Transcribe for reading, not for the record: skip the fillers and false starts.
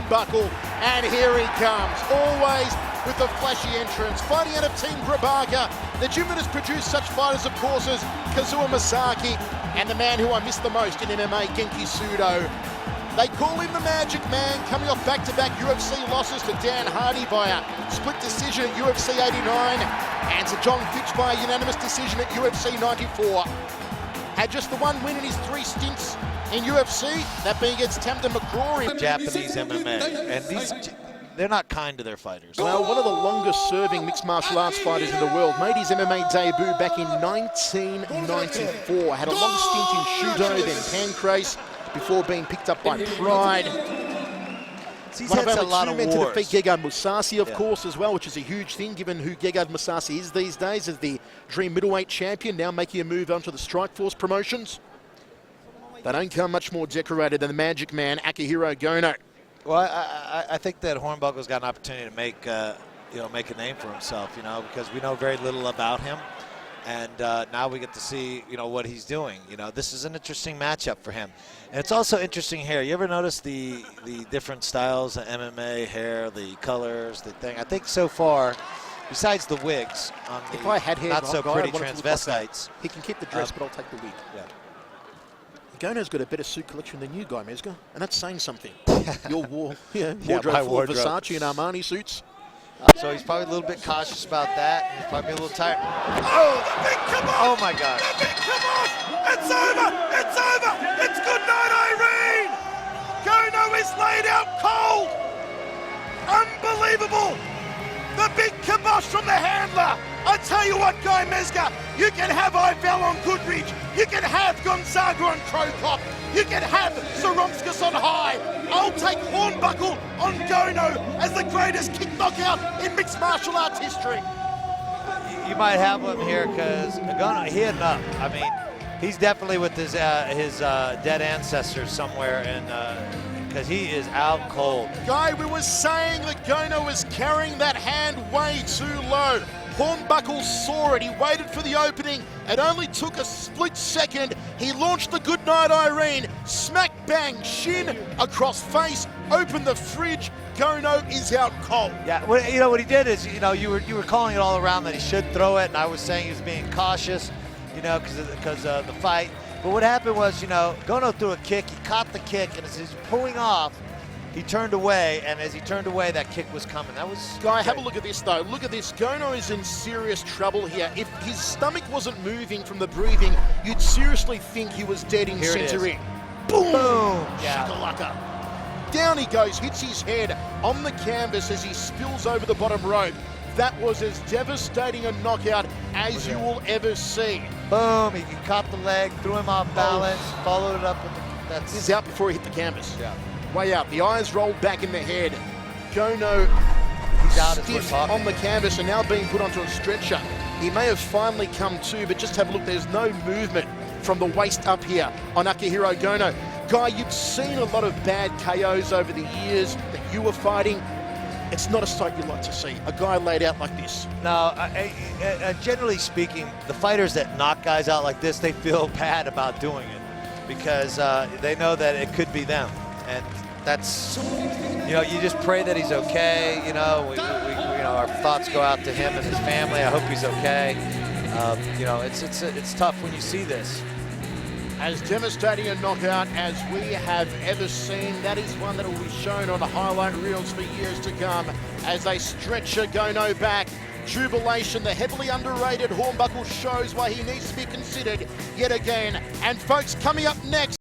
hornbuckle, and here he comes, always with the flashy entrance, fighting out of Team Grabaka. The gym that has produced such fighters, of course, as Kazuo Masaki, and the man who I miss the most in MMA, Genki Sudo. They call him the Magic Man, coming off back-to-back UFC losses to Dan Hardy by a split decision at UFC 89, and to John Fitch by a unanimous decision at UFC 94. Had just the one win in his 3 stints in UFC, that being against Tamda McCrory. Japanese MMA, and they're not kind to their fighters. Well, one of the longest-serving mixed martial arts fighters in the world, made his MMA debut back in 1994. Had a long stint in Shudo, then Pancrase, before being picked up by Pride. He's had a lot of men to wars. defeat Gegard Mousasi, of course, as well, which is a huge thing, given who Gegard Mousasi is these days as the Dream Middleweight champion, now making a move onto the Strikeforce promotions. They don't come much more decorated than the Magic Man, Akihiro Gono. Well, I think that Hornbuckle's got an opportunity to make make a name for himself, because we know very little about him. And now we get to see, what he's doing. This is an interesting matchup for him. And it's also interesting hair. You ever notice the different styles of MMA hair, the colors, the thing? I think so far, besides the wigs on the if I had hair, not so pretty transvestites. He can keep the dress, but I'll take the wig. Yeah. Gono's got a better suit collection than you, Guy Mesga, and that's saying something. Your wardrobe full of Versace and Armani suits. So he's probably a little bit cautious about that. He's probably a little tired. Oh, the big kibosh! Oh my God! The big kibosh! It's over! It's over! It's good night, Irene! Gono is laid out cold! Unbelievable! The big kibosh from the handler! I tell you what, Guy Mesga, you can have Ivel on Goodridge, you can have Gonzaga on Krokop, you can have Saromskis on high. I'll take Hornbuckle on Gono as the greatest kick knockout in mixed martial arts history. You might have him here because Gono, he had enough. I mean, he's definitely with his dead ancestors somewhere, and because he is out cold. Guy, we were saying that Gono was carrying that hand way too low. Hornbuckle saw it, he waited for the opening, it only took a split second, he launched the goodnight Irene, smack bang, shin, across face, opened the fridge, Gono is out cold. Yeah, well, what he did is, you were calling it all around that he should throw it, and I was saying he was being cautious, because of the fight. But what happened was, Gono threw a kick, he caught the kick, and as he's pulling off, he turned away, and as he turned away, that kick was coming. That was Guy, have a look at this, though. Look at this. Gono is in serious trouble here. If his stomach wasn't moving from the breathing, you'd seriously think he was dead in center ring. Boom! Yeah. Shakalaka. Down he goes, hits his head on the canvas as he spills over the bottom rope. That was as devastating a knockout as you will ever see. Boom! He caught the leg, threw him off balance, followed it up with He's out before he hit the canvas. Yeah. Way out, the eyes rolled back in the head. Gono He's out as we're stiff talking. on the canvas and now being put onto a stretcher. He may have finally come to, but just have a look, there's no movement from the waist up here on Akihiro Gono. Guy, you've seen a lot of bad KOs over the years that you were fighting. It's not a sight you like to see, a guy laid out like this. No, generally speaking, the fighters that knock guys out like this, they feel bad about doing it because they know that it could be them. And that's, you just pray that he's okay. Our thoughts go out to him and his family. I hope he's okay. It's tough when you see this. As devastating a knockout as we have ever seen, that is one that will be shown on the highlight reels for years to come as they stretcher Gono back. Jubilation, the heavily underrated Hornbuckle shows why he needs to be considered yet again. And folks, coming up next,